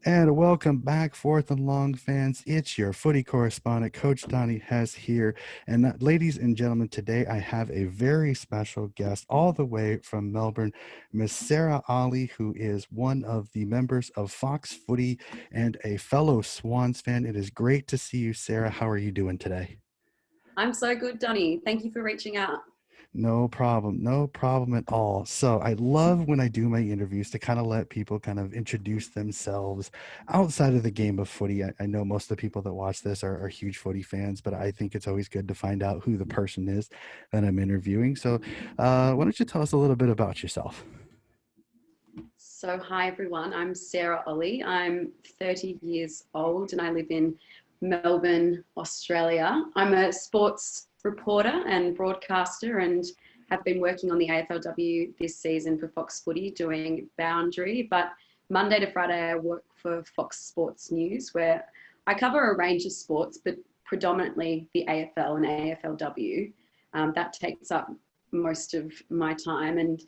And welcome back, fourth and long fans. It's your footy correspondent, Coach Donnie Hess here. And ladies and gentlemen, today I have a very special guest all the way from Melbourne, Miss Sarah Olle, who is one of the members of Fox Footy and a fellow Swans fan. It is great to see you, Sarah. How are you doing today? I'm so good, Donnie. Thank you for reaching out. No problem. No problem at all. So I love when I do my interviews to kind of let people kind of introduce themselves outside of the game of footy. I know most of the people that watch this are huge footy fans, but I think it's always good to find out who the person is that I'm interviewing. So why don't you tell us a little bit about yourself? So, hi everyone. I'm Sarah Olle. I'm 30 years old and I live in Melbourne, Australia. I'm a sports reporter and broadcaster and have been working on the AFLW this season for Fox Footy doing Boundary. But Monday to Friday, I work for Fox Sports News where I cover a range of sports, but predominantly the AFL and AFLW. That takes up most of my time. And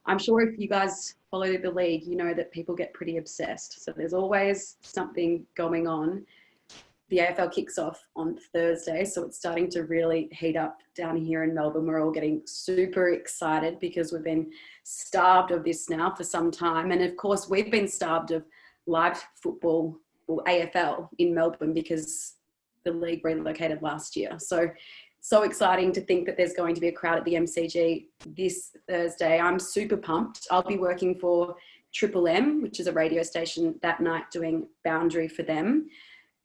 I'm sure if you guys follow the league, you know that people get pretty obsessed. So there's always something going on. The AFL kicks off on Thursday, so it's starting to really heat up down here in Melbourne. We're all getting super excited because we've been starved of this now for some time. And of course, we've been starved of live football or AFL in Melbourne because the league relocated last year. So exciting to think that there's going to be a crowd at the MCG this Thursday. I'm super pumped. I'll be working for Triple M, which is a radio station that night doing Boundary for them,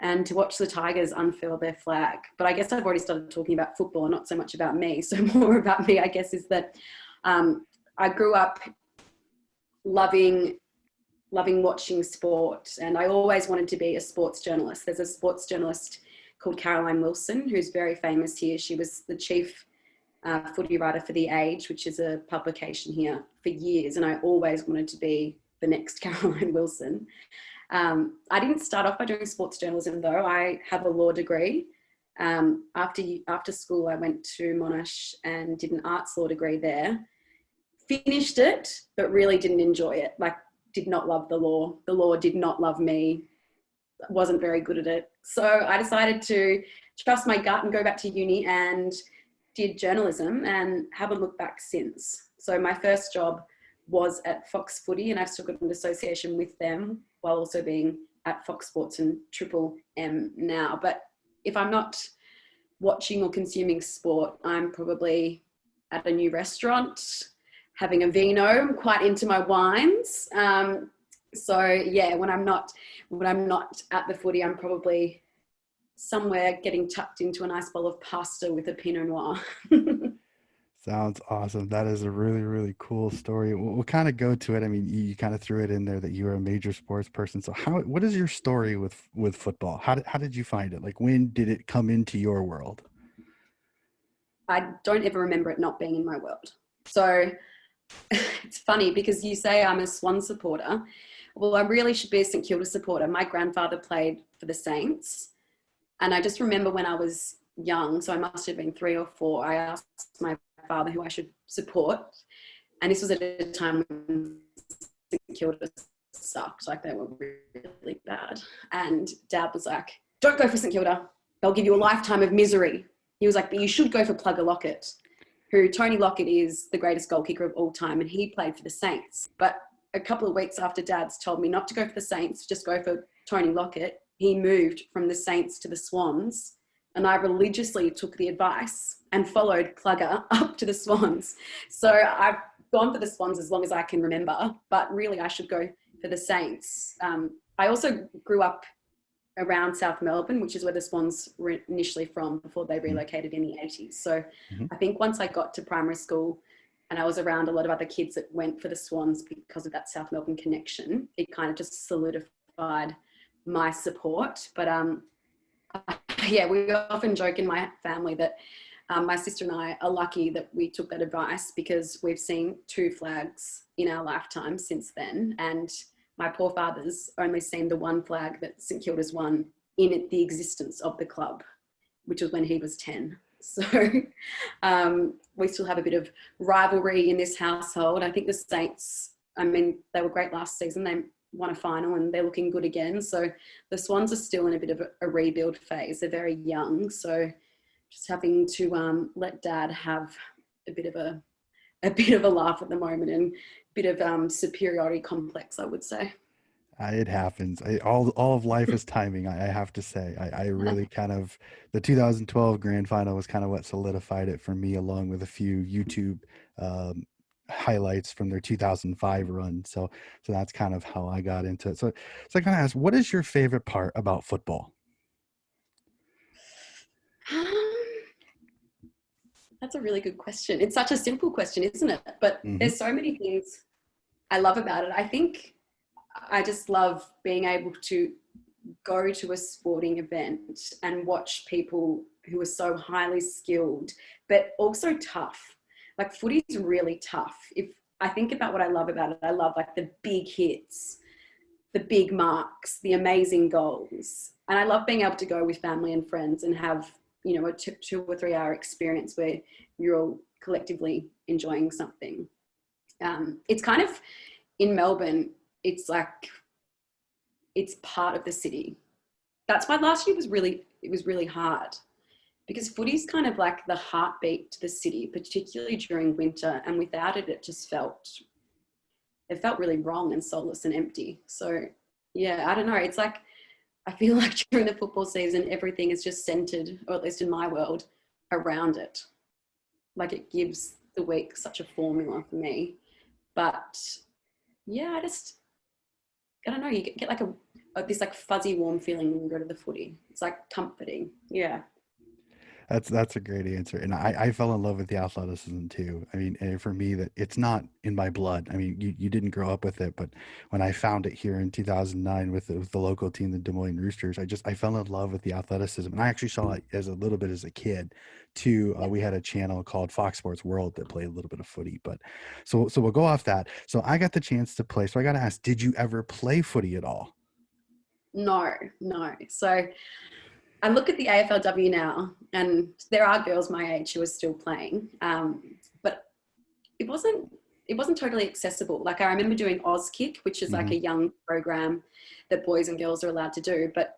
and to watch the Tigers unfurl their flag. But I guess I've already started talking about football and not so much about me. So more about me, I guess, is that I grew up loving watching sport, and I always wanted to be a sports journalist. There's a sports journalist called Caroline Wilson, who's very famous here. She was the chief footy writer for The Age, which is a publication here, for years. And I always wanted to be the next Caroline Wilson. I didn't start off by doing sports journalism, though. I have a law degree. After school, I went to Monash and did an arts law degree there. Finished it, but really didn't enjoy it. Like, did not love the law. The law did not love me. Wasn't very good at it. So I decided to trust my gut and go back to uni and did journalism and haven't looked back since. So my first job was at Fox Footy, and I've still got an association with them while also being at Fox Sports and Triple M now. But if I'm not watching or consuming sport, I'm probably at a new restaurant, having a vino. I'm quite into my wines. So yeah, when I'm not at the footy, I'm probably somewhere getting tucked into a nice bowl of pasta with a Pinot Noir. Sounds awesome. That is a really, really cool story. We'll kind of go to it. I mean, you kind of threw it in there that you were a major sports person. So what is your story with football? How did you find it? Like, when did it come into your world? I don't ever remember it not being in my world. So it's funny because you say I'm a Swan supporter. Well, I really should be a St Kilda supporter. My grandfather played for the Saints. And I just remember when I was young, so I must have been 3 or 4, I asked my father who I should support. And this was at a time when St Kilda sucked, like they were really bad. And Dad was like, don't go for St Kilda. They'll give you a lifetime of misery. He was like, but you should go for Plugger Lockett, who Tony Lockett is the greatest goal kicker of all time, and he played for the Saints. But a couple of weeks after Dad's told me not to go for the Saints, just go for Tony Lockett, he moved from the Saints to the Swans, and I religiously took the advice and followed Plugger up to the Swans. So I've gone for the Swans as long as I can remember, but really I should go for the Saints. I also grew up around South Melbourne, which is where the Swans were initially from before they relocated in the 80s. So Mm-hmm. I think once I got to primary school and I was around a lot of other kids that went for the Swans because of that South Melbourne connection, it kind of just solidified my support. But yeah, we often joke in my family that my sister and I are lucky that we took that advice because we've seen 2 flags in our lifetime since then. And my poor father's only seen the 1 flag that St Kilda's won in the existence of the club, which was when he was 10. So we still have a bit of rivalry in this household. I think the Saints, I mean, they were great last season. They won a final and they're looking good again. So the Swans are still in a bit of a rebuild phase. They're very young. So just having to let Dad have a bit of a laugh at the moment and a bit of superiority complex, I would say. It happens. All of life is timing. I have to say. I really kind of the 2012 grand final was kind of what solidified it for me, along with a few YouTube um, highlights from their 2005 run. So that's kind of how I got into it. So I kind of asked, what is your favorite part about football? Um, that's a really good question. It's such a simple question, isn't it? But Hmm. there's so many things I love about it. I think I just love being able to go to a sporting event and watch people who are so highly skilled, but also tough. Like footy is really tough. If I think about what I love about it, I love like the big hits, the big marks, the amazing goals. And I love being able to go with family and friends and have, a 2 or 3 hour experience where you're all collectively enjoying something. It's kind of in Melbourne, it's like it's part of the city. That's why last year it was really hard because footy's kind of like the heartbeat to the city, particularly during winter. And without it, it felt really wrong and soulless and empty. So yeah, I don't know. It's like, I feel like during the football season, everything is just centered, or at least in my world, around it. Like it gives the week such a formula for me. But yeah, I don't know, you get like this like fuzzy warm feeling when you go to the footy. It's like comforting. Yeah. That's a great answer, and I fell in love with the athleticism too. I mean, and for me, that it's not in my blood. I mean, you didn't grow up with it, but when I found it here in 2009 with the local team, the Des Moines Roosters, I fell in love with the athleticism, and I actually saw it as a little bit as a kid. Too, Yeah. we had a channel called Fox Sports World that played a little bit of footy, but so we'll go off that. So I got the chance to play. So I got to ask, did you ever play footy at all? No, no. So I look at the AFLW now, and there are girls my age who are still playing, but it wasn't it wasn't totally accessible. Like I remember doing Auskick, which is like Hmm. a young program that boys and girls are allowed to do. But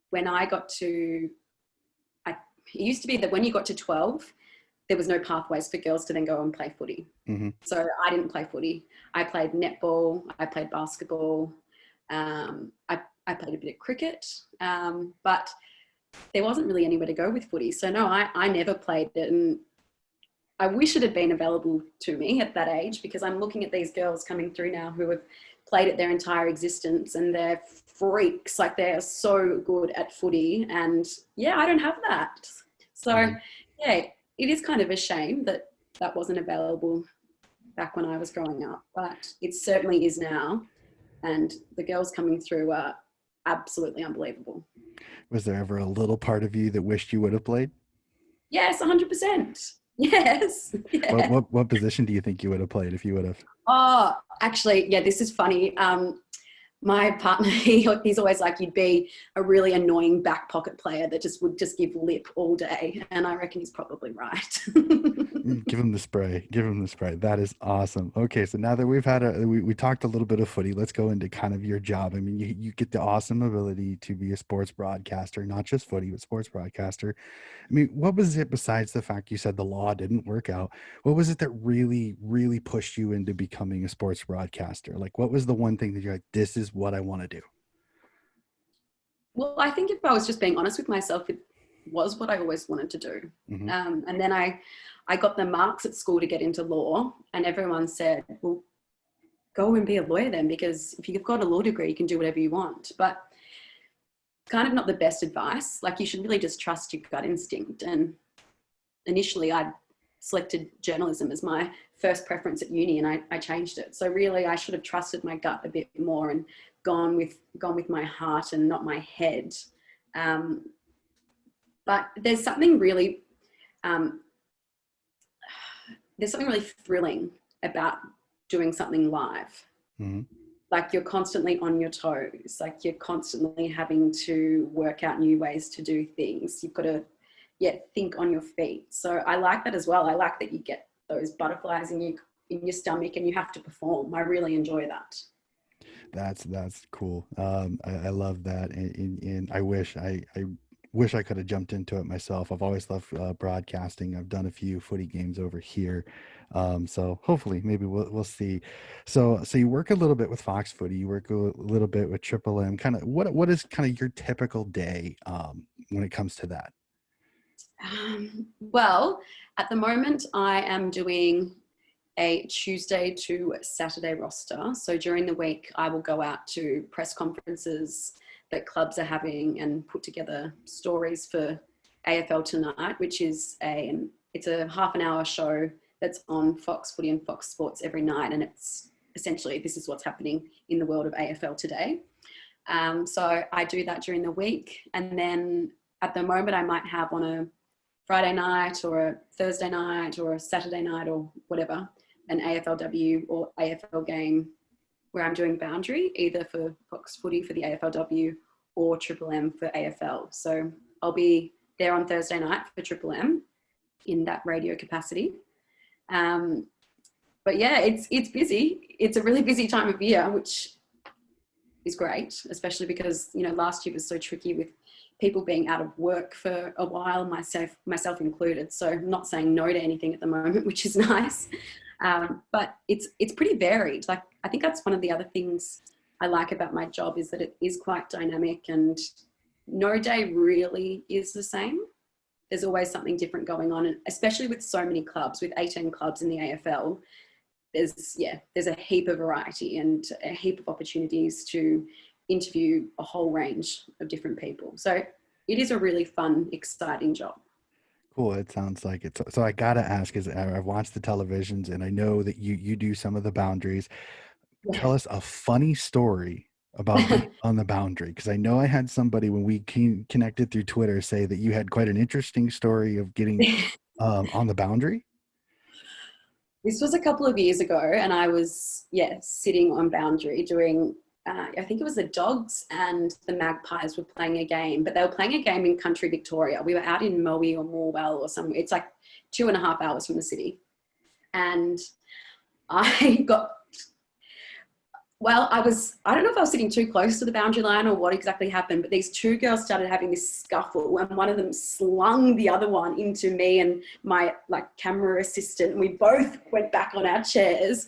when I got to, it used to be that when you got to 12, there was no pathways for girls to then go and play footy. Hmm. So I didn't play footy. I played netball. I played basketball. I played a bit of cricket, but there wasn't really anywhere to go with footy. So no, I never played it. And I wish it had been available to me at that age, because I'm looking at these girls coming through now who have played it their entire existence and they're freaks. Like they're so good at footy. And yeah, I don't have that. So Hmm. yeah, it is kind of a shame that that wasn't available back when I was growing up, but it certainly is now. And the girls coming through are absolutely unbelievable. Was there ever a little part of you that wished you would have played? Yes, 100%. Yes. What Yeah. what what position do you think you would have played if you would have? Oh, actually, yeah, this is funny. My partner, he's always like, you'd be a really annoying back pocket player that just would just give lip all day. And I reckon he's probably right. Give him the spray. Give him the spray. That is awesome. Okay, so now that we've had we talked a little bit of footy, let's go into kind of your job. I mean, you get the awesome ability to be a sports broadcaster, not just footy, but sports broadcaster. I mean, what was it besides the fact you said the law didn't work out? What was it that really, really pushed you into becoming a sports broadcaster? Like, what was the one thing that you're like, this is what I want to do? Well, I think if I was just being honest with myself, it was what I always wanted to do. Hmm. And then I got the marks at school to get into law, and everyone said, well, go and be a lawyer then, because if you've got a law degree, you can do whatever you want. But kind of not the best advice. Like you should really just trust your gut instinct. And initially I selected journalism as my first preference at uni, and I changed it. So really I should have trusted my gut a bit more and gone with my heart and not my head. Um, but um, there's something really thrilling about doing something live. Hmm. Like you're constantly on your toes, like you're constantly having to work out new ways to do things. You've got to think on your feet. So I like that as well. I like that you get those butterflies in your stomach and you have to perform. I really enjoy that. That's cool. I love that, and I wish I could have jumped into it myself. I've always loved broadcasting. I've done a few footy games over here, so hopefully maybe we'll see. So you work a little bit with Fox Footy. You work a little bit with Triple M. Kind of what is kind of your typical day when it comes to that? Well, at the moment, I am doing a Tuesday to Saturday roster. So during the week, I will go out to press conferences that clubs are having and put together stories for AFL Tonight, which is it's a half an hour show that's on Fox Footy and Fox Sports every night, and it's essentially this is what's happening in the world of AFL today. So I do that during the week, and then at the moment I might have on a Friday night or a Thursday night or a Saturday night or whatever, an AFLW or AFL game where I'm doing boundary, either for Fox Footy for the AFLW or Triple M for AFL. So I'll be there on Thursday night for Triple M in that radio capacity. But yeah, it's busy. It's a really busy time of year, which is great, especially because, you know, last year was so tricky with people being out of work for a while, myself included. So I'm not saying no to anything at the moment, which is nice. But it's pretty varied. Like, I think that's one of the other things I like about my job is that it is quite dynamic, and no day really is the same. There's always something different going on, and especially with so many clubs, with 18 clubs in the AFL, there's a heap of variety and a heap of opportunities to interview a whole range of different people. So it is a really fun, exciting job. Cool. It sounds like it. So I gotta ask, is I've watched the televisions and I know that you do some of the boundaries. Yeah. Tell us a funny story about being on the boundary, because I know I had somebody when we connected through Twitter say that you had quite an interesting story of getting on the boundary. This was a couple of years ago, and I was, sitting on boundary doing, I think it was the Dogs and the Magpies were playing a game, but they were playing a game in country Victoria. We were out in Moe or Morwell or somewhere. It's like 2.5 hours from the city. And I got Well, I don't know if I was sitting too close to the boundary line or what exactly happened, but these two girls started having this scuffle, and one of them slung the other one into me and my camera assistant. And we both went back on our chairs,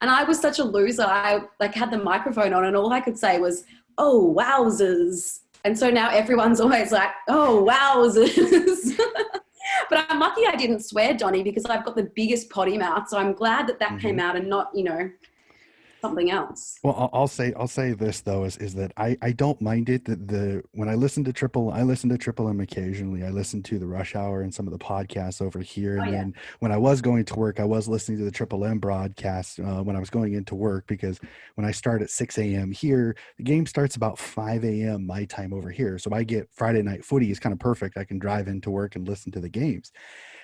and I was such a loser. I had the microphone on, and all I could say was, "Oh, wowzers." And so now everyone's always like, "Oh, wowzers." But I'm lucky I didn't swear, Donnie, because I've got the biggest potty mouth. So I'm glad that came out and not, something else. Well, I'll say this though is that I don't mind it that when I listen to Triple M occasionally. I listen to the Rush Hour and some of the podcasts over here, Oh and yeah. then when I was going to work, I was listening to the Triple M broadcast when I was going into work, because when I start at 6 a.m. here, the game starts about 5 a.m. my time over here, so I get Friday night footy is kind of perfect. I can drive into work and listen to the games.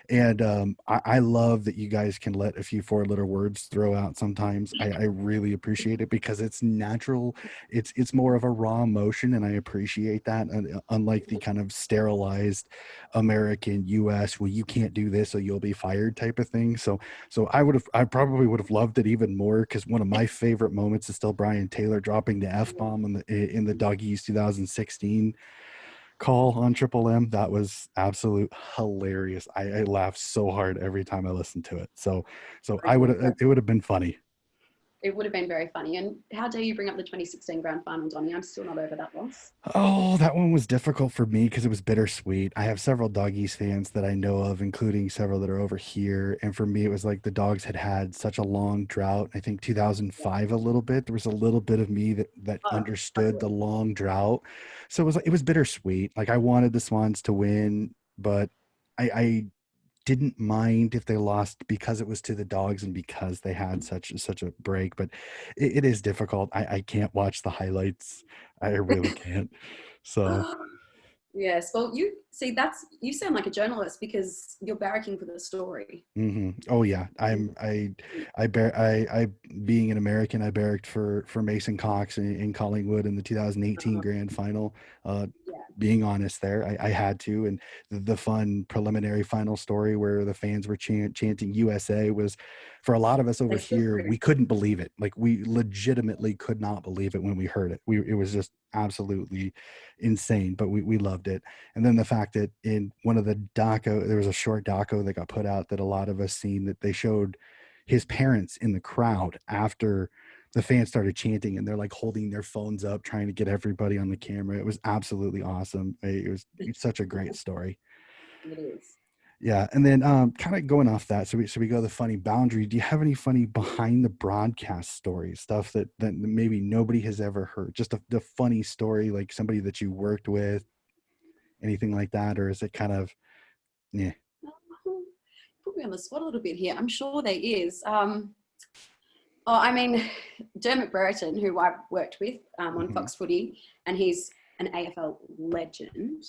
And I love that you guys can let a few four-letter words throw out sometimes. I really appreciate it because it's natural. It's more of a raw emotion, and I appreciate that. Unlike the kind of sterilized American U.S. well, you can't do this or you'll be fired type of thing. So I probably would have loved it even more, because one of my favorite moments is still Brian Taylor dropping the F-bomb in the Doggies 2016 call on Triple M. That was absolute hilarious. I laughed so hard every time I listened to it. So Very good. it would have been funny. It would have been very funny. And how dare you bring up the 2016 grand final, Donnie? I'm still not over that loss. Oh, that one was difficult for me because it was bittersweet. I have several Doggies fans that I know of, including several that are over here. And for me, it was like the Dogs had such a long drought. I think 2005 a little bit. There was a little bit of me that Oh, understood totally. the long drought. So it was bittersweet. Like, I wanted the Swans to win, but I didn't mind if they lost because it was to the Dogs and because they had such a break. But it is difficult. I can't watch the highlights. I really can't. So Yes. Well, you sound like a journalist because you're barracking for the story. oh yeah, I being an American, I barracked for Mason Cox in Collingwood in the 2018 grand final. being honest there. I had to. And the fun preliminary final story where the fans were chanting USA was, for a lot of us over They still here, do. we couldn't believe it. Like, we legitimately could not believe it when we heard it. It was just absolutely insane, but we loved it. And then the fact that in one of the doco, there was a short doco that got put out that a lot of us seen, that they showed his parents in the crowd after the fans started chanting, and they're like holding their phones up trying to get everybody on the camera. It was absolutely awesome. It's such a great story. It is. Yeah. And then kind of going off that, so we go to the funny boundary. Do you have any funny behind the broadcast stories, stuff that maybe nobody has ever heard, just the funny story, like somebody that you worked with, anything like that? Or is it kind of, yeah. Put me on the spot a little bit here. I'm sure there is. Oh, I mean, Dermot Brereton, who I've worked with on Fox Footy, and he's an AFL legend.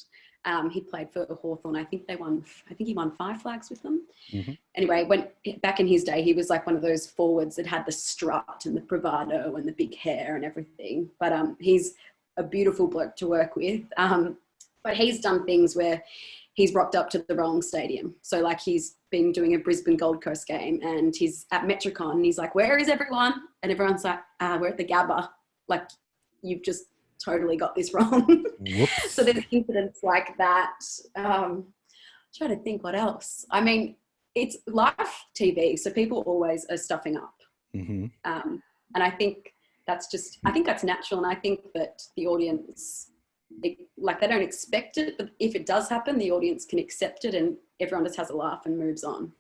He played for Hawthorn. I think he won 5 flags with them. Anyway, back in his day, he was like one of those forwards that had the strut and the bravado and the big hair and everything. But he's a beautiful bloke to work with. But he's done things where he's rocked up to the wrong stadium. So like he's been doing a Brisbane Gold Coast game and he's at Metricon and he's like, "Where is everyone?" And everyone's like, "We're at the Gabba." Like, you've just totally got this wrong. So there's incidents like that. Trying to think what else. I mean, it's live TV, so people always are stuffing up. And I think I think that's natural. And I think that the audience, they don't expect it, but if it does happen, the audience can accept it and everyone just has a laugh and moves on.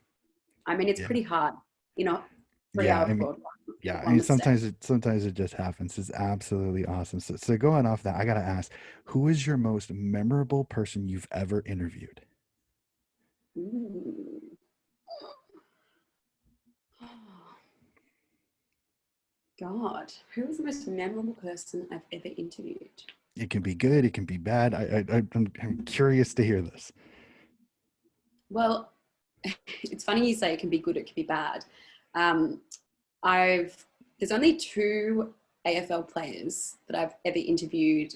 I mean, it's pretty hard, 3-hour broadcast. Yeah, I mean, sometimes it just happens. It's absolutely awesome. So going off that, I gotta ask, who is your most memorable person you've ever interviewed? God, who was the most memorable person I've ever interviewed? It can be good, it can be bad. I'm curious to hear this. Well, it's funny you say it can be good, it can be bad. There's only 2 AFL players that I've ever interviewed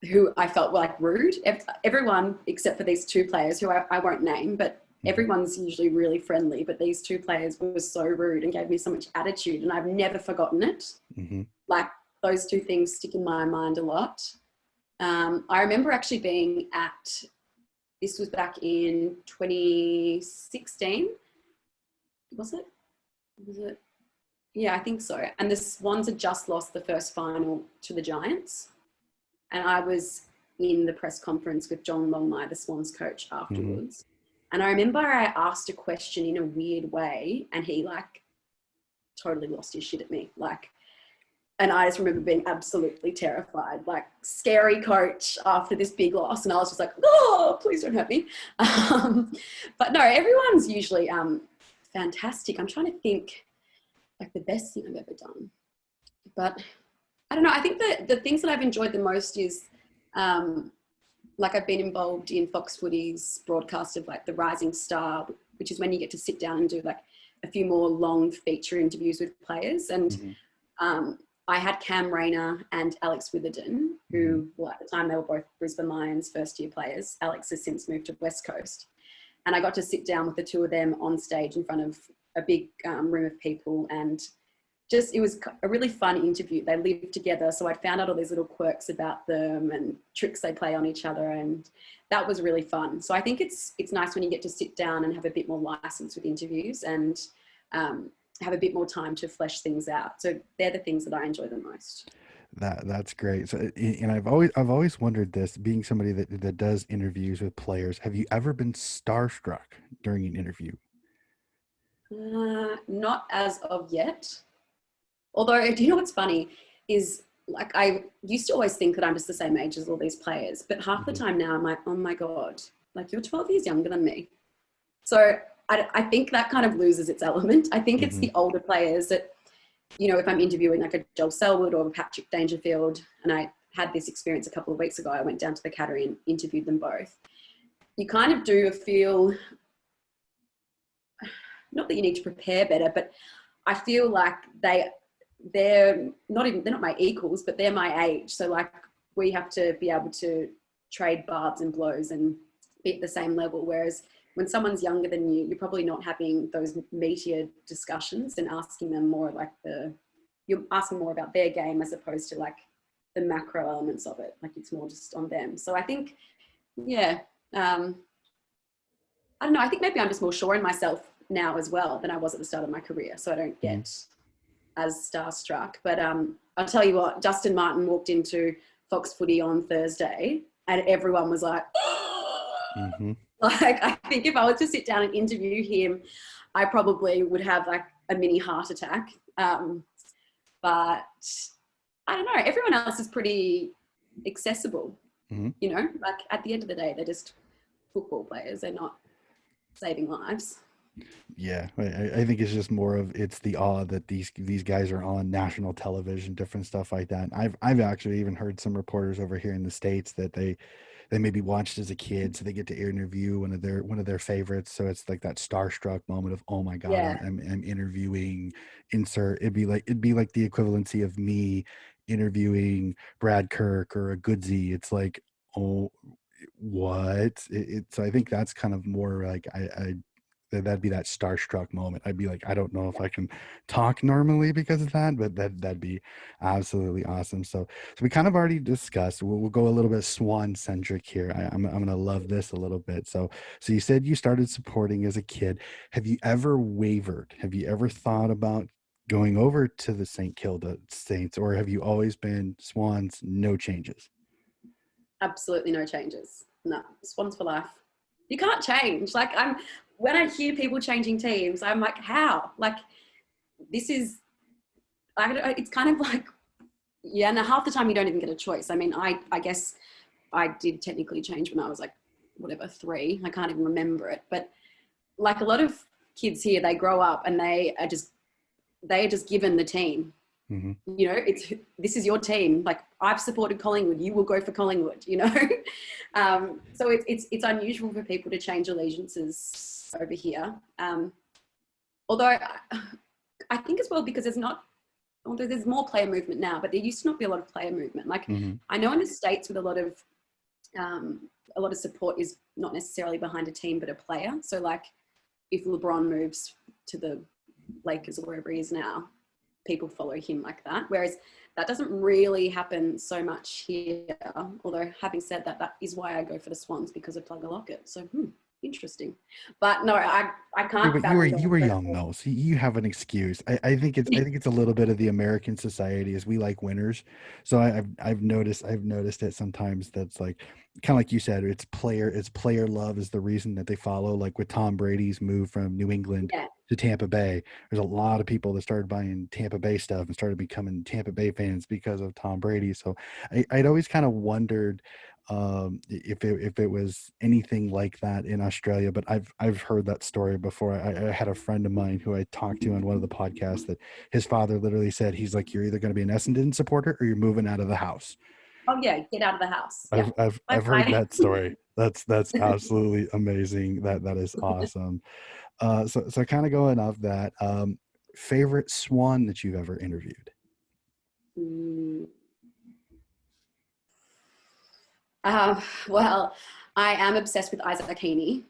who I felt were like rude. Everyone except for these 2 players who I won't name, but everyone's usually really friendly. But these 2 players were so rude and gave me so much attitude, and I've never forgotten it. Like, those 2 things stick in my mind a lot. I remember actually being this was back in 2016. Was it? Yeah, I think so. And the Swans had just lost the first final to the Giants. And I was in the press conference with John Longmire, the Swans coach, afterwards. And I remember I asked a question in a weird way and he totally lost his shit at me. And I just remember being absolutely terrified, scary coach after this big loss. And I was just like, "Oh, please don't hurt me." But no, everyone's usually fantastic. I'm trying to think the best thing I've ever done. But I don't know. I think that the things that I've enjoyed the most is I've been involved in Fox Footy's broadcast of the Rising Star, which is when you get to sit down and do a few more long feature interviews with players. And I had Cam Rayner and Alex Witherden, who, at the time, they were both Brisbane Lions first-year players. Alex has since moved to West Coast. And I got to sit down with the 2 of them on stage in front of a big room of people. And it was a really fun interview. They lived together, so I found out all these little quirks about them and tricks they play on each other. And that was really fun. So I think it's nice when you get to sit down and have a bit more license with interviews and have a bit more time to flesh things out. So they're the things that I enjoy the most. That's great. So, and I've always wondered this, being somebody that does interviews with players, have you ever been starstruck during an interview? Not as of yet. Although, do you know what's funny is I used to always think that I'm just the same age as all these players, but half the time now I'm like, "Oh my God, you're 12 years younger than me." So I think that kind of loses its element. I think it's the older players that, if I'm interviewing a Joel Selwood or a Patrick Dangerfield, and I had this experience a couple of weeks ago, I went down to the Cattery and interviewed them both. You kind of do feel, not that you need to prepare better, but I feel like they're not my equals, but they're my age. So we have to be able to trade barbs and blows and be at the same level. Whereas when someone's younger than you, you're probably not having those meatier discussions and asking them more like you're asking more about their game as opposed to like the macro elements of it. Like it's more just on them. So I think, yeah, I don't know. I think maybe I'm just more sure in myself now as well than I was at the start of my career. So I don't get as starstruck. But I'll tell you what, Justin Martin walked into Fox Footy on Thursday and everyone was like, like, I think if I was to sit down and interview him, I probably would have like a mini heart attack. But I don't know, everyone else is pretty accessible, you know, like at the end of the day, they're just football players. They're not saving lives. Yeah, I think it's just more of it's the awe that these guys are on national television, different stuff like that. I've actually even heard some reporters over here in the States that they maybe watched as a kid, so they get to interview one of their favorites. So it's like that starstruck moment of, oh my God, Yeah. I'm interviewing insert. It'd be like the equivalency of me interviewing Brad Kirk or a Goodsey. It's like, oh, what? So I think that's kind of more like that'd be that starstruck moment. I'd be like, I don't know if I can talk normally because of that, but that'd be absolutely awesome. So we kind of already discussed. We'll go a little bit Swan centric here. I'm gonna love this a little bit. So you said you started supporting as a kid. Have you ever wavered? Have you ever thought about going over to the St. Kilda Saints, or have you always been Swans, no changes? Absolutely no changes. No, Swans for life. You can't change. Like when I hear people changing teams, I'm like, how? Like this is, it's kind of like, yeah, and half the time you don't even get a choice. I mean, I guess I did technically change when I was like, whatever, 3. I can't even remember it. But like a lot of kids here, they grow up and they are just given the team. You know, this is your team. Like I've supported Collingwood, you will go for Collingwood, you know. So it's unusual for people to change allegiances over here. Although I think as well, because there's more player movement now, but there used to not be a lot of player movement. Like I know in the States with a lot of support is not necessarily behind a team, but a player. So like if LeBron moves to the Lakers or wherever he is now, people follow him like that. Whereas that doesn't really happen so much here. Although having said that, that is why I go for the Swans, because of Plugger Lockett. So interesting. But no, I can't. But you were young though, so you have an excuse. I think it's a little bit of the American society is we like winners. So I've noticed it sometimes that's like kind of like you said, it's player love is the reason that they follow. Like with Tom Brady's move from New England to Tampa Bay, there's a lot of people that started buying Tampa Bay stuff and started becoming Tampa Bay fans because of Tom Brady. So I'd always kind of wondered if it was anything like that in Australia, but I've heard that story before. I had a friend of mine who I talked to on one of the podcasts that his father literally said, he's like, you're either going to be an Essendon supporter or you're moving out of the house. Oh yeah, get out of the house. Yeah. I've heard that story. That's absolutely amazing. That is awesome. So kind of going off that, favorite Swan that you've ever interviewed? Well, I am obsessed with Isaac Heaney.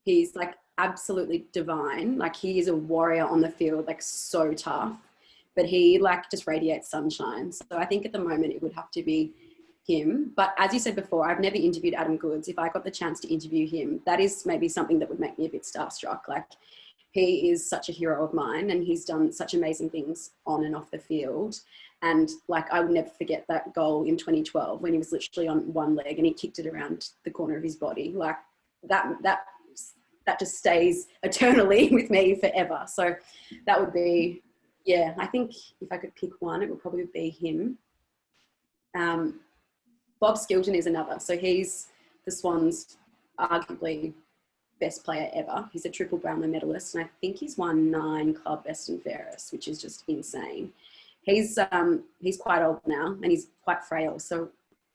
He's like absolutely divine. Like he is a warrior on the field, like so tough, but he like just radiates sunshine. So I think at the moment it would have to be him. But as you said before, I've never interviewed Adam Goodes. If I got the chance to interview him, that is maybe something that would make me a bit starstruck. Like he is such a hero of mine and he's done such amazing things on and off the field. And like, I would never forget that goal in 2012 when he was literally on one leg and he kicked it around the corner of his body. Like that just stays eternally with me forever. So that would be, yeah, I think if I could pick one, it would probably be him. Bob Skilton is another. So he's the Swans' arguably best player ever. He's a triple Brownlow medalist, and I think he's won 9 club best and fairest, which is just insane. He's quite old now, and he's quite frail, so it'd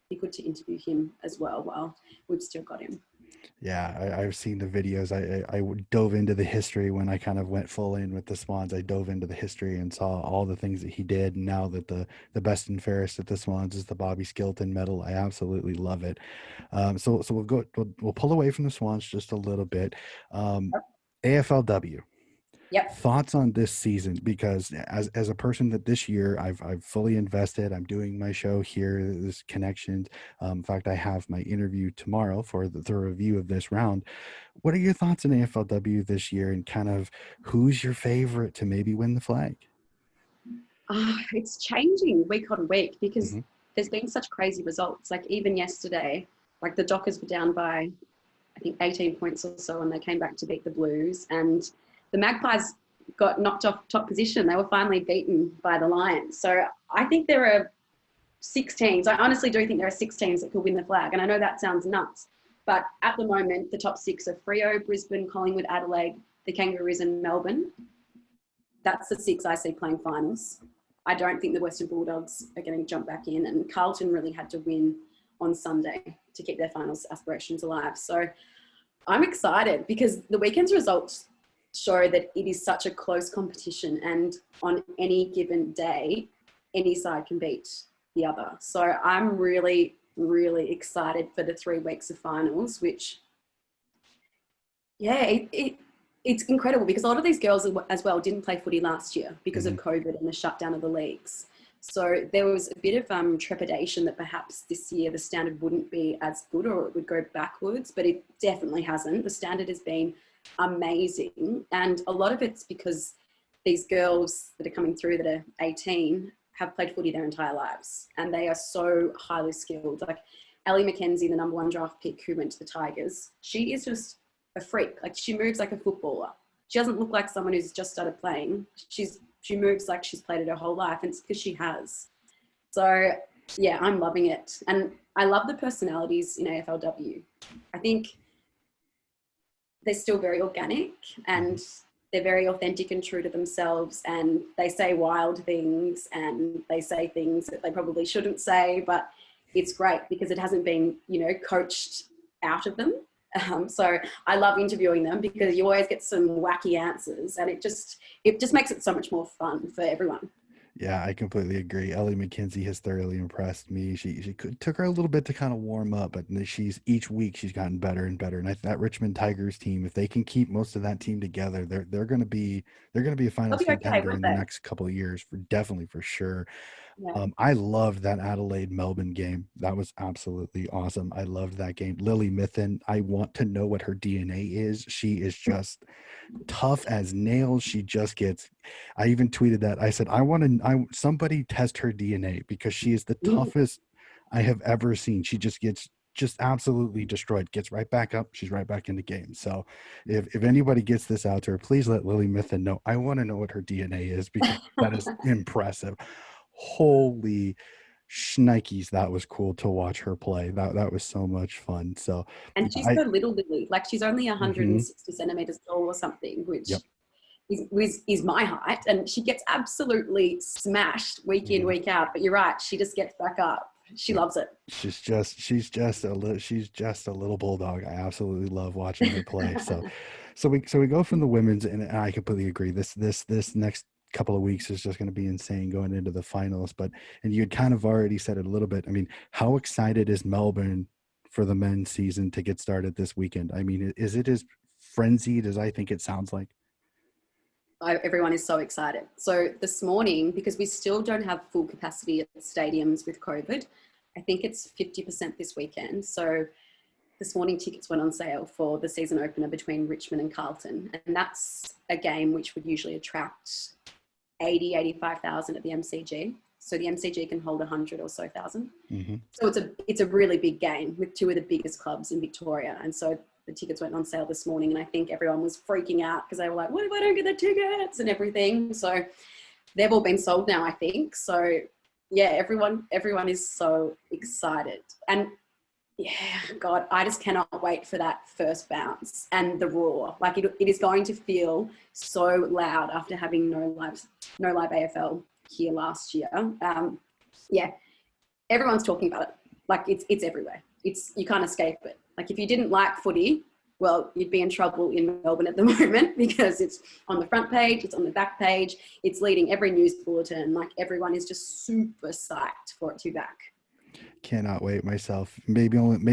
be good to interview him as well while we've still got him. Yeah, I've seen the videos. I dove into the history when I kind of went full in with the Swans. I dove into the history and saw all the things that he did. And now that the best and fairest at the Swans is the Bobby Skilton medal, I absolutely love it. So we'll pull away from the Swans just a little bit. AFLW. Yep. Thoughts on this season, because as a person that this year I've fully invested. I'm doing my show here, this connections. In fact, I have my interview tomorrow for the review of this round. What are your thoughts on AFLW this year, and kind of who's your favorite to maybe win the flag? It's changing week on week because Mm-hmm. there's been such crazy results. Like even yesterday, like the Dockers were down by, I think, 18 points or so, and they came back to beat the Blues. And the Magpies got knocked off top position. They were finally beaten by the Lions. So I think there are 6 teams. I honestly do think there are 6 teams that could win the flag. And I know that sounds nuts. But at the moment, the top 6 are Freo, Brisbane, Collingwood, Adelaide, the Kangaroos, and Melbourne. That's the 6 I see playing finals. I don't think the Western Bulldogs are going to jump back in. And Carlton really had to win on Sunday to keep their finals aspirations alive. So I'm excited because the weekend's results show that it is such a close competition, and on any given day, any side can beat the other. So I'm really, really excited for the 3 weeks of finals, which, yeah, it's incredible because a lot of these girls as well didn't play footy last year because of COVID and the shutdown of the leagues. So there was a bit of trepidation that perhaps this year the standard wouldn't be as good or it would go backwards, but it definitely hasn't. The standard has been amazing. And a lot of it's because these girls that are coming through that are 18 have played footy their entire lives, and they are so highly skilled. Like Ellie McKenzie, the number 1 draft pick who went to the Tigers, she is just a freak. Like she moves like a footballer. She doesn't look like someone who's just started playing. She moves like she's played it her whole life, and it's because she has. So yeah, I'm loving it. And I love the personalities in AFLW. I think they're still very organic and they're very authentic and true to themselves, and they say wild things and they say things that they probably shouldn't say, but it's great because it hasn't been, coached out of them. So I love interviewing them because you always get some wacky answers, and it just makes it so much more fun for everyone. Yeah, I completely agree. Ellie McKenzie has thoroughly impressed me. Took her a little bit to kind of warm up, but each week she's gotten better and better. And that Richmond Tigers team, if they can keep most of that team together, they're going to be a They'll finals be okay, contender won't in the they? next couple of years, for sure. Yeah. I loved that Adelaide Melbourne game. That was absolutely awesome. I loved that game. Lily Mithen, I want to know what her DNA is. She is just tough as nails. She just gets, I even tweeted that. I said, somebody test her DNA because she is the toughest I have ever seen. She just gets absolutely destroyed, gets right back up. She's right back in the game. So if anybody gets this out to her, please let Lily Mithen know. I want to know what her DNA is because that is impressive. Holy shnikes, that was cool to watch her play. That was so much fun. So And she's I so little, Lily. Like she's only mhm, 160 centimeters tall or something, yep. which is my height. And she gets absolutely smashed week in, Mhm. week out. But you're right, she just gets back up. She Yep. loves it. She's just a little bulldog. I absolutely love watching her play. So we go from the women's, and I completely agree. This next couple of weeks is just going to be insane going into the finals. And you had kind of already said it a little bit. I mean, how excited is Melbourne for the men's season to get started this weekend? I mean, is it as frenzied as I think it sounds like? Everyone is so excited. So this morning, because we still don't have full capacity at stadiums with COVID, I think it's 50% this weekend. So this morning tickets went on sale for the season opener between Richmond and Carlton. And that's a game which would usually attract 85,000 at the MCG. So the MCG can hold 100 or so thousand. Mm-hmm. So it's a really big game with 2 of the biggest clubs in Victoria. And so the tickets went on sale this morning, and I think everyone was freaking out because they were like, what if I don't get the tickets and everything? So they've all been sold now, I think. So yeah, everyone is so excited. And yeah, God, I just cannot wait for that first bounce and the roar. Like it is going to feel so loud after having no live AFL here last year. Yeah, everyone's talking about it. Like it's everywhere. You can't escape it. Like if you didn't like footy, well, you'd be in trouble in Melbourne at the moment because it's on the front page, it's on the back page, it's leading every news bulletin. Like everyone is just super psyched for it to be back. Cannot wait myself. May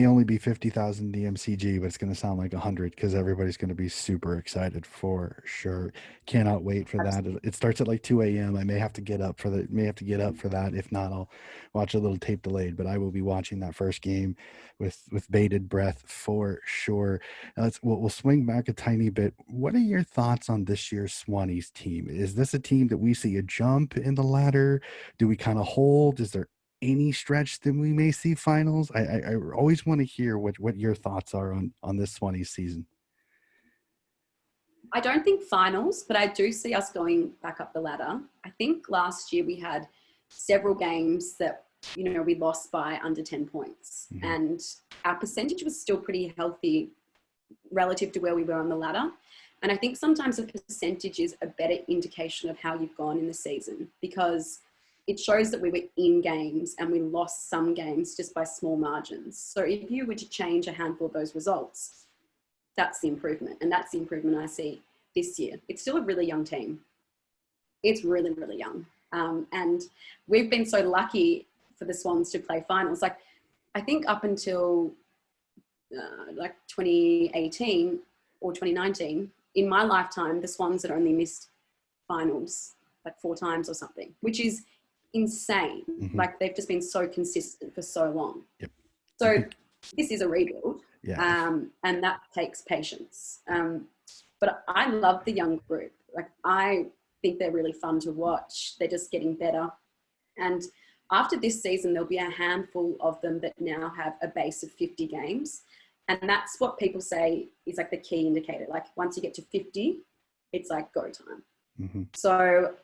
only be 50,000 DMCG, but it's going to sound like 100 because everybody's going to be super excited for sure. Cannot wait for that. It starts at like 2 a.m. I may have to get up for that. If not, I'll watch a little tape delayed, but I will be watching that first game with bated breath for sure. We'll swing back a tiny bit. What are your thoughts on this year's Swanees team? Is this a team that we see a jump in the ladder? Do we kind of hold? Is there any stretch that we may see finals? I always want to hear what your thoughts are on this Swanees season. I don't think finals, but I do see us going back up the ladder. I think last year we had several games that, we lost by under 10 points. Mm-hmm. And our percentage was still pretty healthy relative to where we were on the ladder. And I think sometimes a percentage is a better indication of how you've gone in the season because it shows that we were in games and we lost some games just by small margins. So if you were to change a handful of those results, that's the improvement. And that's the improvement I see this year. It's still a really young team. It's really, really young. And we've been so lucky for the Swans to play finals. Like, I think up until 2018 or 2019, in my lifetime, the Swans had only missed finals like 4 times or something, which is insane. Mm-hmm. Like they've just been so consistent for so long. Yep. So this is a rebuild. Yeah. And that takes patience. But I love the young group. Like I think they're really fun to watch. They're just getting better. And after this season, there'll be a handful of them that now have a base of 50 games. And that's what people say is like the key indicator. Like once you get to 50, it's like go time. Mm-hmm. So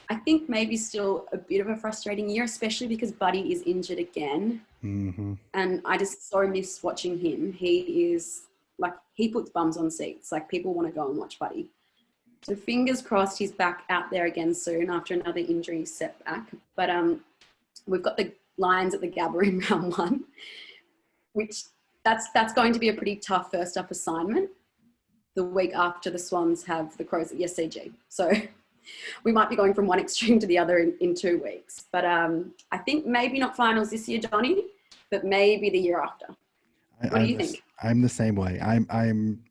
I think maybe still a bit of a frustrating year, especially because Buddy is injured again. Mm-hmm. And I just so miss watching him. He is like, he puts bums on seats. Like people want to go and watch Buddy. So fingers crossed he's back out there again soon after another injury setback. But we've got the Lions at the Gabba in round 1, which that's going to be a pretty tough first up assignment the week after the Swans have the Crows at the SCG. So we might be going from one extreme to the other in 2 weeks. But I think maybe not finals this year, Donnie, but maybe the year after. What do you think? I'm the same way. I'm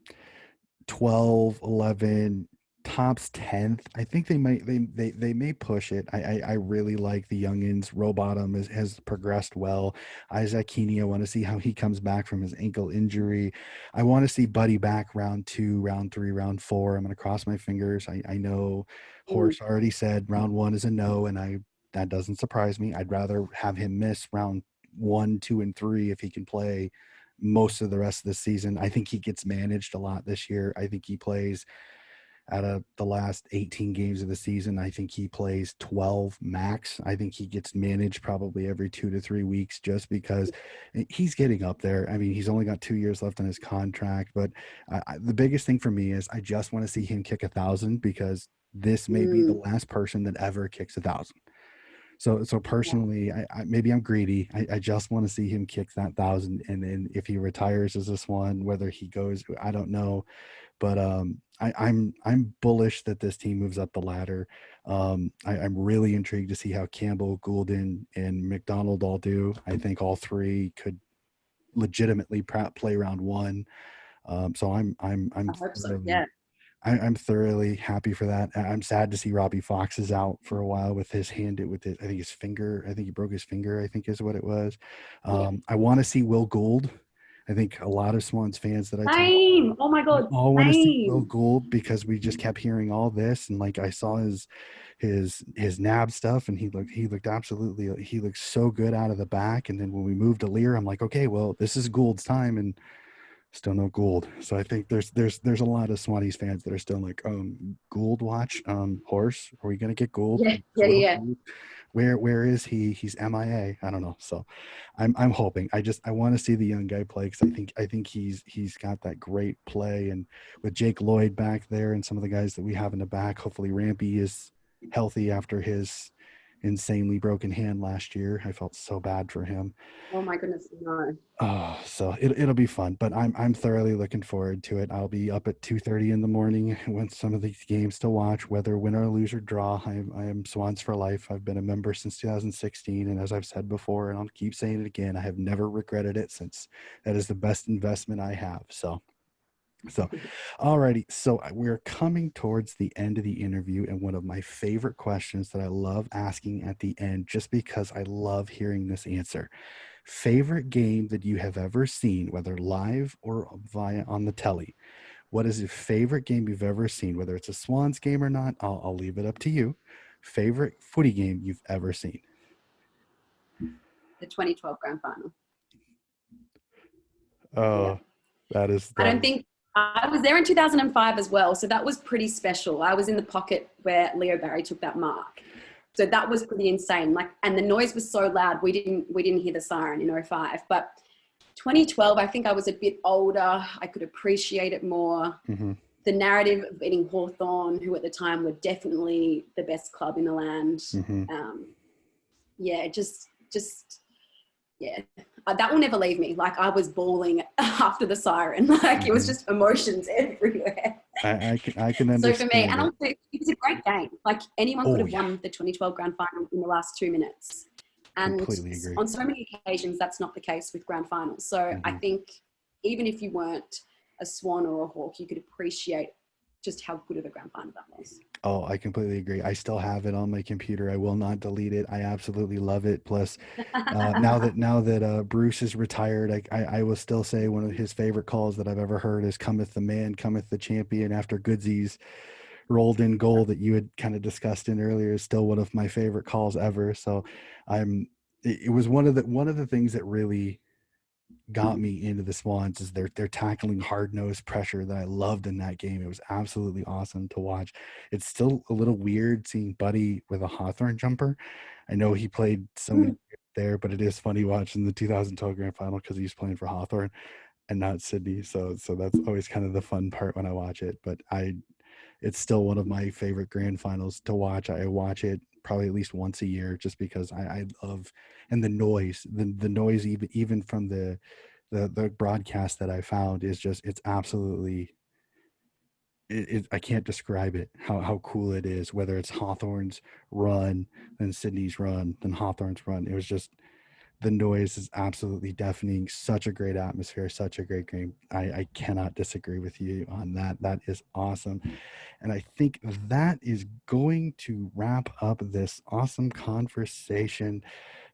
12, 11, tops 10th. I think they may push it. I really like the youngins. Rowbottom has progressed well. Isaac Heaney, I want to see how he comes back from his ankle injury. I want to see Buddy back round 2, round 3, round 4. I'm going to cross my fingers. I know Horse already said round 1 is a no, and that doesn't surprise me. I'd rather have him miss round 1, 2, and 3 if he can play most of the rest of the season. I think he gets managed a lot this year. I think he plays out of the last 18 games of the season, I think he plays 12 max. I think he gets managed probably every 2 to 3 weeks just because he's getting up there. I mean, he's only got 2 years left on his contract, but the biggest thing for me is I just want to see him kick 1,000 because this may be the last person that ever kicks 1,000. So personally, I maybe I'm greedy. I just want to see him kick that 1,000, and then if he retires as a Swan, whether he goes, I don't know. But I'm bullish that this team moves up the ladder. I'm really intrigued to see how Campbell, Goulden, and McDonald all do. I think all 3 could legitimately play round 1. So I'm I hope so. Yeah. I'm thoroughly happy for that. I'm sad to see Robbie Fox is out for a while with his hand, I think his finger. I think he broke his finger, I think is what it was. I want to see Will Gould. I think a lot of Swans fans that I talk to, oh my God, all want to see Will Gould because we just kept hearing all this, and like I saw his NAB stuff, and he looked so good out of the back. And then when we moved to Lear, I'm like, okay, well, this is Gould's time, and still no Gould. So I think there's a lot of Swanees fans that are still like, Gould watch, Horse, are we gonna get Gould? Yeah. Where is he? He's MIA. I don't know. So I'm hoping. I want to see the young guy play because I think he's got that great play, and with Jake Lloyd back there and some of the guys that we have in the back, hopefully Rampy is healthy after his insanely broken hand last year. I felt so bad for him. Oh my goodness, no. Oh, so it'll be fun, but I'm thoroughly looking forward to it. I'll be up at 2:30 in the morning with some of these games to watch, whether win or lose or draw. I am Swans for life. I've been a member since 2016, and as I've said before, and I'll keep saying it again, I have never regretted it, since that is the best investment I have. So, alrighty. So we're coming towards the end of the interview, and one of my favorite questions that I love asking at the end, just because I love hearing this answer. Favorite game that you have ever seen, whether live or via on the telly? What is your favorite game you've ever seen, whether it's a Swans game or not? I'll leave it up to you. Favorite footy game you've ever seen? The 2012 grand final. Yeah. Oh, that is I that don't is think I was there in 2005 as well. So that was pretty special. I was in the pocket where Leo Barry took that mark. So that was pretty insane. Like, and the noise was so loud, we didn't hear the siren in '05. But 2012, I think I was a bit older. I could appreciate it more. Mm-hmm. The narrative of beating Hawthorn, who at the time were definitely the best club in the land. Mm-hmm. Yeah, just yeah, that will never leave me. Like, I was bawling after the siren. Like, it was just emotions everywhere. I can understand. So for me, and it. also it was a great game. Like, anyone could have yeah. won the 2012 grand final in the last 2 minutes. And Completely agree. on so many occasions, that's not the case with grand finals. So I think even if you weren't a Swan or a Hawk, you could appreciate just how good of a grand final that was. Oh, I completely agree. I still have it on my computer. I will not delete it. I absolutely love it. Plus, now that Bruce is retired, I will still say one of his favorite calls that I've ever heard is "Cometh the man, cometh the champion." After Goodsy's rolled in goal that you had kind of discussed in earlier, is still one of my favorite calls ever. So, it was one of the things that really got me into the Swans is they're tackling hard-nosed pressure that I loved in that game. It was absolutely awesome to watch. It's still a little weird seeing Buddy with a Hawthorn jumper. I know he played so many years there, but it is funny watching the 2012 grand final because he's playing for Hawthorn and not Sydney. So that's always kind of the fun part when I watch it. But it's still one of my favorite grand finals to watch. I watch it probably at least once a year just because I love, and the noise, the noise even from the broadcast that I found is just, it's absolutely, I can't describe it, how cool it is, whether it's Hawthorn's run, then Sydney's run, then Hawthorn's run. It was just, the noise is absolutely deafening. Such a great atmosphere, such a great game. I cannot disagree with you on that. That is awesome. And I think that is going to wrap up this awesome conversation.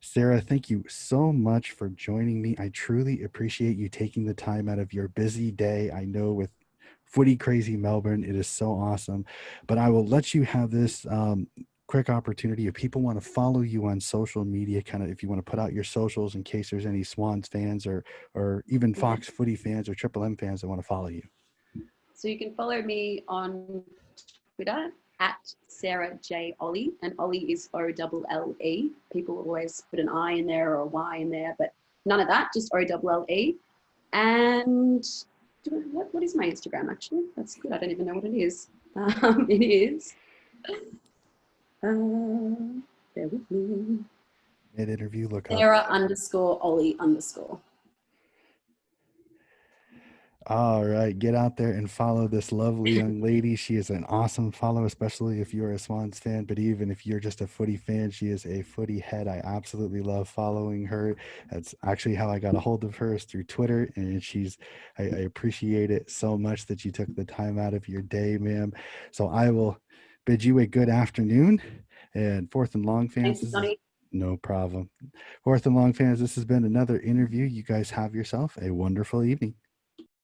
Sarah, thank you so much for joining me. I truly appreciate you taking the time out of your busy day. I know with footy crazy Melbourne, it is so awesome. But I will let you have this quick opportunity. If people want to follow you on social media, kind of if you want to put out your socials in case there's any Swans fans or even Fox Footy fans or Triple M fans that want to follow you. So you can follow me on Twitter at Sarah J. Olle, and Olle is Olle. People always put an I in there or a Y in there, but none of that, just Olle. And what is my Instagram actually? That's good. I don't even know what it is. It is. Bear with me. Mid-interview, look up Sarah_Olle_. All right, get out there and follow this lovely young lady. She is an awesome follow, especially if you're a Swans fan, but even if you're just a footy fan, she is a footy head. I absolutely love following her. That's actually how I got a hold of her, is through Twitter, and I appreciate it so much that you took the time out of your day, ma'am. So I will bid you a good afternoon. And Fourth and Long fans, Thanks, Donnie. no problem. Fourth and Long fans, this has been another interview. You guys have yourself a wonderful evening.